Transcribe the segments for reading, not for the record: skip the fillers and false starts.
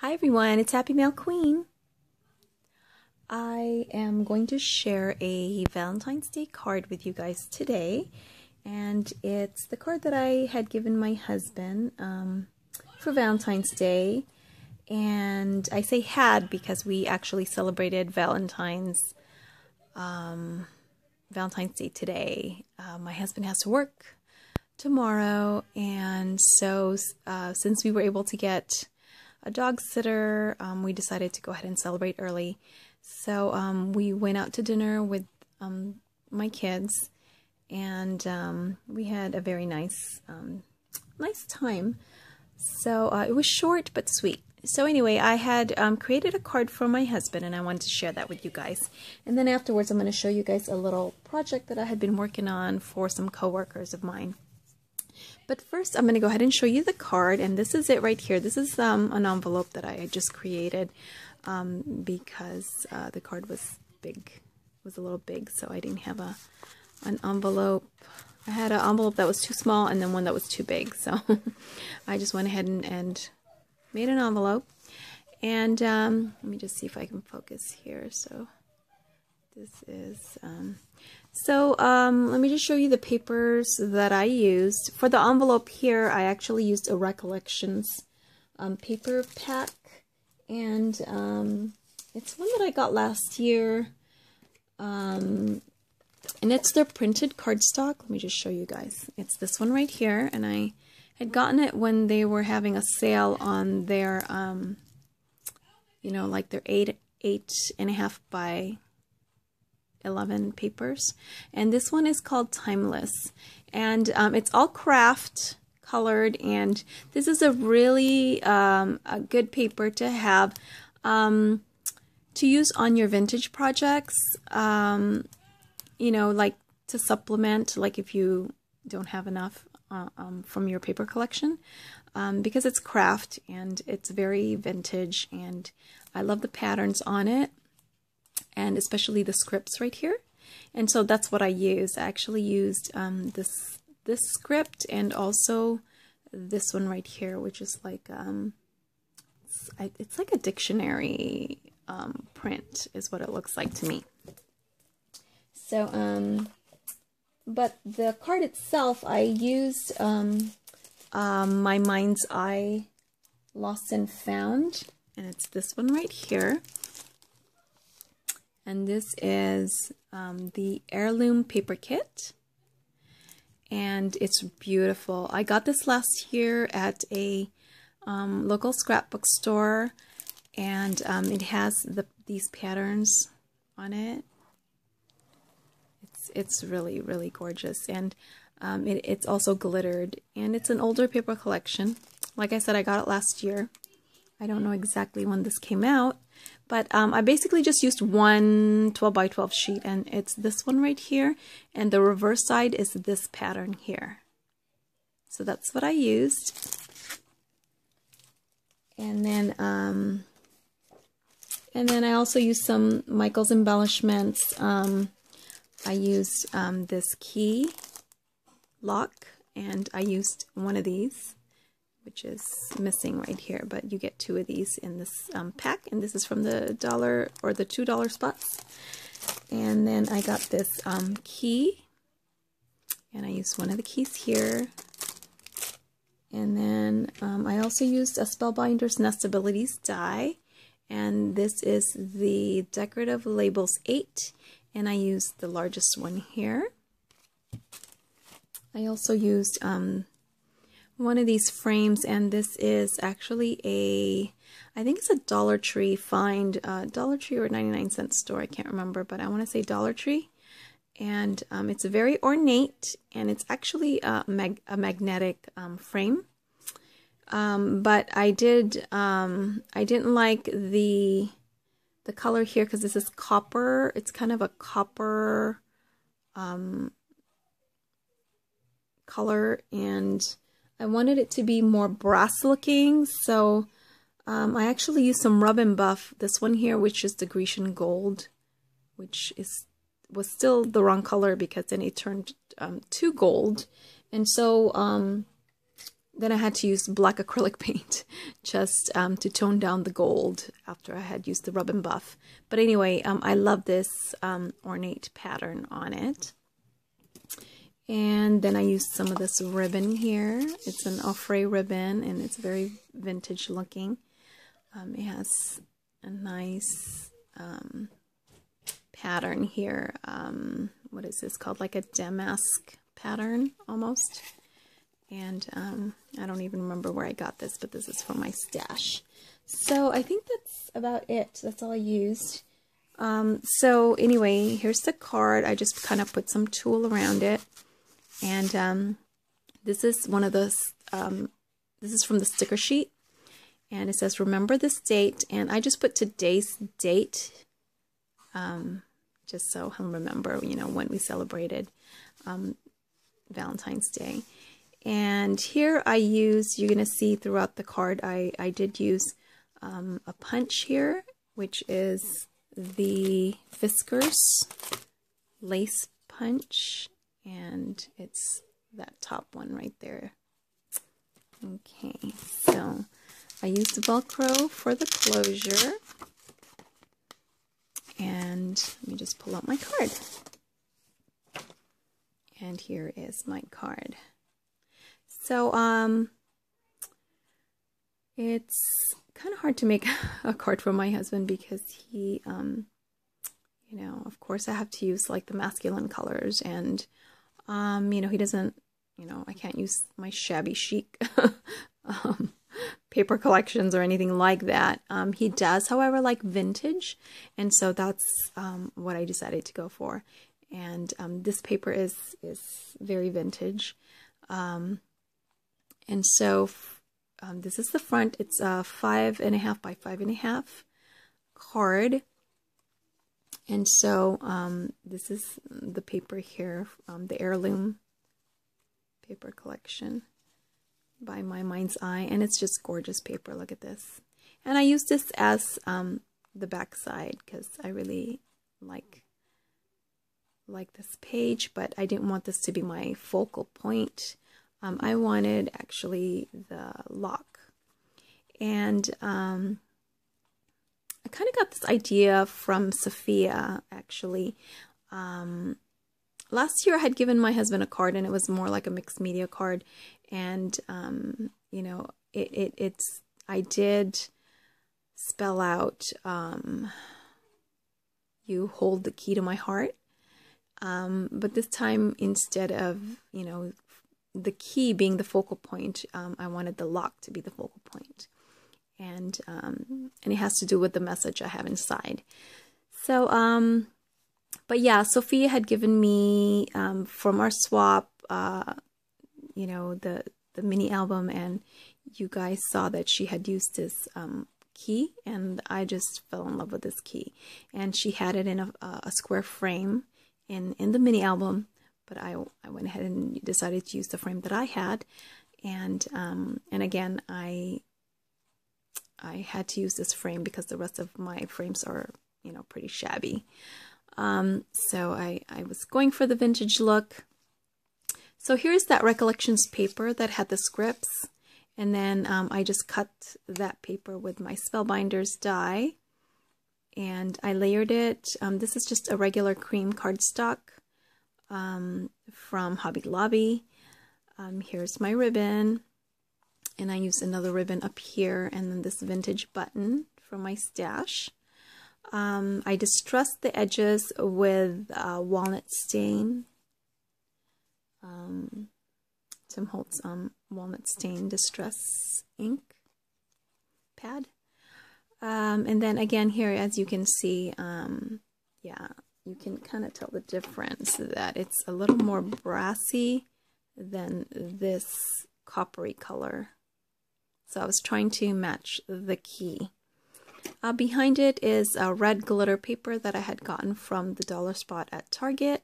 Hi everyone, it's Happy Mail Queen. I am going to share a Valentine's Day card with you guys today, and it's the card that I had given my husband for Valentine's Day. And I say had because we actually celebrated Valentine's Day today. My husband has to work tomorrow, and so since we were able to get a dog sitter, we decided to go ahead and celebrate early. So we went out to dinner with my kids, and we had a very nice time. So it was short but sweet. So anyway, I had created a card for my husband, and I wanted to share that with you guys. And then afterwards, I'm going to show you guys a little project that I had been working on for some coworkers of mine. But first, I'm going to go ahead and show you the card, and this is it right here. This is an envelope that I just created because the card was big, was a little big, so I didn't have an envelope. I had an envelope that was too small and then one that was too big, so I just went ahead and made an envelope. And let me just see if I can focus here. So this is let me just show you the papers that I used. For the envelope here, I actually used a Recollections paper pack, and it's one that I got last year, and it's their printed cardstock. Let me just show you guys. It's this one right here, and I had gotten it when they were having a sale on their, you know, like their 8.5 by 11 papers, and this one is called Timeless, and it's all craft colored, and this is a really a good paper to have to use on your vintage projects, you know, like to supplement, like if you don't have enough from your paper collection, because it's craft and it's very vintage, and I love the patterns on it, and especially the scripts right here. And so that's what I used. I actually used this script, and also this one right here, which is like it's like a dictionary print is what it looks like to me. So but the card itself, I used my Mind's Eye Lost and Found, and it's this one right here. And this is the heirloom paper kit, and it's beautiful. I got this last year at a local scrapbook store, and it has these patterns on it. It's really, really gorgeous, and it's also glittered, and it's an older paper collection. Like I said, I got it last year. I don't know exactly when this came out, but I basically just used one 12 by 12 sheet, and it's this one right here, and the reverse side is this pattern here. So that's what I used. And then I also used some Michael's Embellishments. I used this key lock, and I used one of these, which is missing right here, but you get two of these in this pack, and this is from the $1 or the $2 spots. And then I got this key, and I used one of the keys here. And then I also used a Spellbinder's Nestabilities die, and this is the Decorative Labels 8, and I used the largest one here. I also used one of these frames, and this is actually I think it's a Dollar Tree find, Dollar Tree or 99-cent store, I can't remember, but I want to say Dollar Tree. And it's very ornate, and it's actually a magnetic frame. But I didn't like the color here, because this is copper. It's kind of a copper color, and I wanted it to be more brass looking, so I actually used some Rub and Buff, this one here, which is the Grecian Gold, which was still the wrong color because then it turned to gold. And so then I had to use black acrylic paint just to tone down the gold after I had used the rub and buff. But anyway, I love this ornate pattern on it. And then I used some of this ribbon here. It's an offray ribbon, and it's very vintage looking. It has a nice pattern here. What is this called? Like a damask pattern almost. And I don't even remember where I got this, but this is from my stash. So I think that's about it. That's all I used. So anyway, here's the card. I just kind of put some tulle around it. And this is one of those, this is from the sticker sheet. And it says, remember this date. And I just put today's date, just so he'll remember, you know, when we celebrated Valentine's Day. And here I use, you're going to see throughout the card, I did use a punch here, which is the Fiskars lace punch. And it's that top one right there. Okay, so I used the Velcro for the closure. And let me just pull out my card. And here is my card. So, it's kind of hard to make a card for my husband because he, you know, of course I have to use like the masculine colors, and, you know, he doesn't, you know, I can't use my shabby chic paper collections or anything like that. He does, however, like vintage, and so that's what I decided to go for. And this paper is very vintage. And so this is the front. It's a 5.5 by 5.5 card. And so this is the paper here, the heirloom paper collection by My Mind's Eye. And it's just gorgeous paper. Look at this. And I use this as the back side because I really like this page, but I didn't want this to be my focal point. I wanted actually the lock. And I kind of got this idea from Sophia, actually. Last year I had given my husband a card, and it was more like a mixed media card. And, you know, I did spell out, you hold the key to my heart. But this time, instead of, you know, the key being the focal point, I wanted the lock to be the focal point. And it has to do with the message I have inside. So, but yeah, Sophia had given me, from our swap, you know, the mini album, and you guys saw that she had used this key, and I just fell in love with this key. And she had it in a square frame in the mini album, but I went ahead and decided to use the frame that I had. And again, I had to use this frame because the rest of my frames are, you know, pretty shabby. So I was going for the vintage look. So here's that Recollections paper that had the scripts. And then I just cut that paper with my Spellbinders die. And I layered it. This is just a regular cream cardstock from Hobby Lobby. Here's my ribbon. And I used another ribbon up here, and then this vintage button from my stash. I distressed the edges with walnut stain. Tim Holtz walnut stain distress ink pad. And then again here, as you can see, yeah, you can kind of tell the difference, that it's a little more brassy than this coppery color. So I was trying to match the key. Behind it is a red glitter paper that I had gotten from the dollar spot at Target,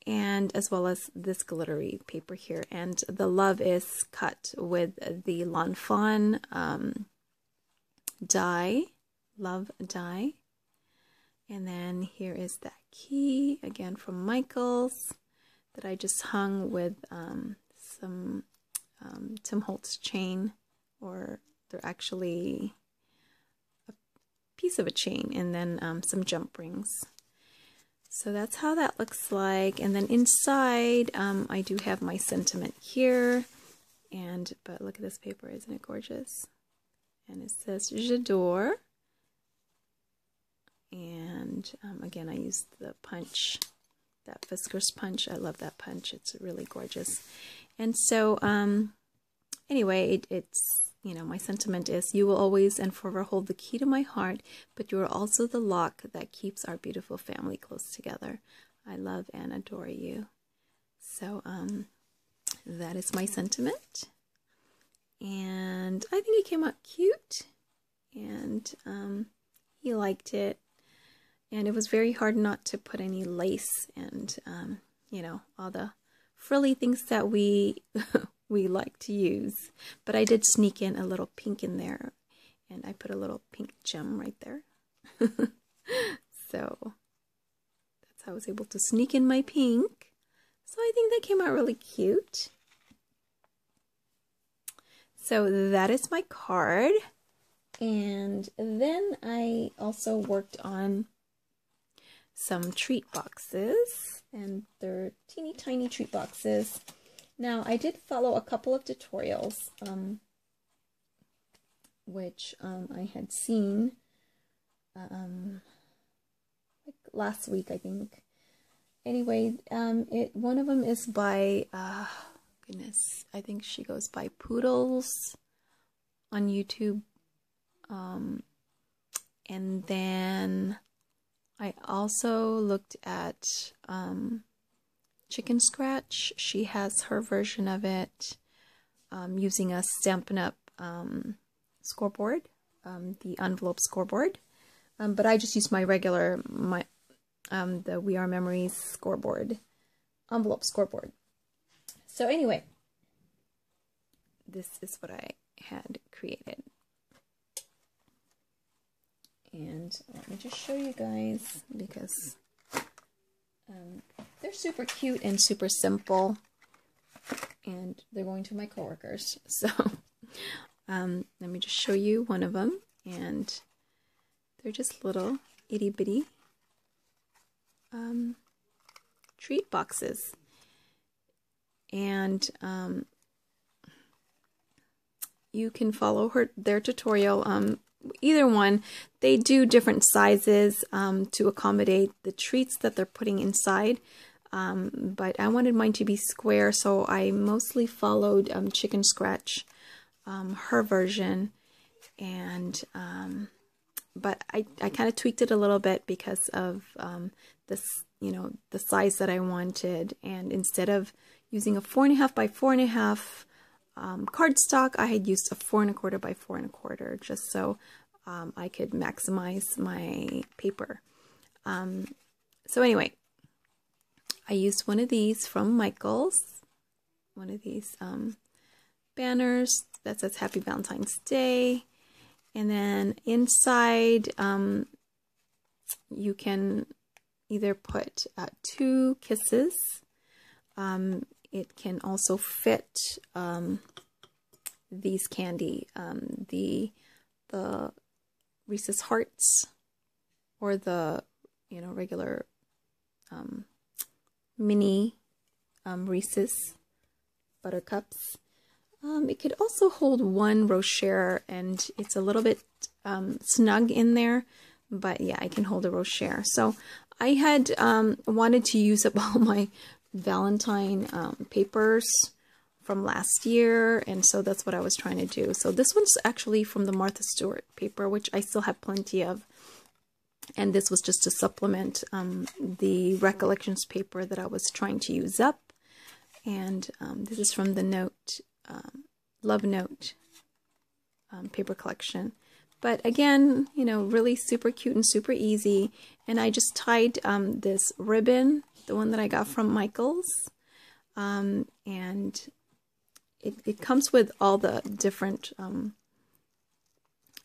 and as well as this glittery paper here. And the love is cut with the Lawn Fawn die, love die. And then here is that key, again from Michaels, that I just hung with some Tim Holtz chain, or they're actually a piece of a chain, and then some jump rings. So that's how that looks like. And then inside, I do have my sentiment here. But look at this paper, isn't it gorgeous? And it says J'adore. And again, I used the punch, that Fiskars punch. I love that punch. It's really gorgeous. And so, anyway, it's, you know, my sentiment is, you will always and forever hold the key to my heart, but you are also the lock that keeps our beautiful family close together. I love and adore you. So, that is my sentiment. And I think it came out cute. And he liked it. And it was very hard not to put any lace and, you know, all the frilly things that we like to use. But I did sneak in a little pink in there, and I put a little pink gem right there. So that's how I was able to sneak in my pink. So I think that came out really cute. So that is my card. And then I also worked on some treat boxes, and they're teeny tiny treat boxes. Now, I did follow a couple of tutorials, which I had seen like last week, I think. Anyway, one of them is by, goodness, I think she goes by Poodles on YouTube. And then I also looked at ChicnScratch. She has her version of it using a Stampin' Up! Scoreboard, the envelope scoreboard. But I just used my regular, the We Are Memories scoreboard, envelope scoreboard. So anyway, this is what I had created. And let me just show you guys, because they're super cute and super simple, and they're going to my coworkers. So let me just show you one of them, and they're just little itty bitty treat boxes. And you can follow their tutorial. Either one, they do different sizes to accommodate the treats that they're putting inside. But I wanted mine to be square, so I mostly followed ChicnScratch, her version, and but I kind of tweaked it a little bit because of this, you know, the size that I wanted. And instead of using a 4.5 by 4.5 cardstock, I had used a 4 1/4 by 4 1/4, just so I could maximize my paper. So anyway, I used one of these from Michaels, one of these banners that says Happy Valentine's Day. And then inside, you can either put 2 kisses. It can also fit these candy, the Reese's Hearts, or the, you know, regular mini Reese's Buttercups. It could also hold 1 Rocher, and it's a little bit snug in there, but yeah, I can hold a Rocher. So I had wanted to use up all my Valentine papers from last year, and so that's what I was trying to do. So this one's actually from the Martha Stewart paper, which I still have plenty of, and this was just to supplement the Recollections paper that I was trying to use up. And this is from the Note, Love Note paper collection. But again, you know, really super cute and super easy. And I just tied this ribbon, the one that I got from Michaels, and it comes with all the different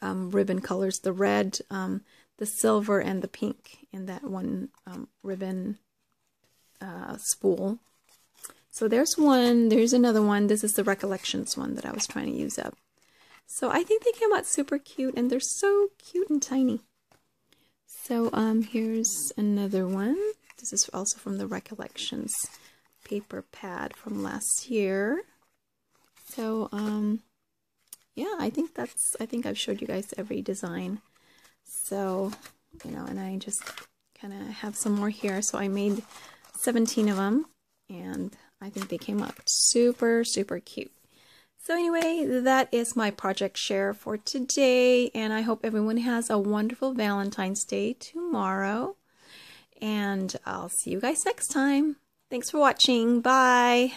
ribbon colors, the red, the silver, and the pink in that one ribbon spool. So there's one, there's another one. This is the Recollections one that I was trying to use up. So I think they came out super cute, and they're so cute and tiny. So here's another one. This is also from the Recollections paper pad from last year. So yeah, I think I've showed you guys every design. So, you know, and I just kind of have some more here. So I made 17 of them, and I think they came out super, super cute. So anyway, that is my project share for today, and I hope everyone has a wonderful Valentine's Day tomorrow, and I'll see you guys next time. Thanks for watching. Bye!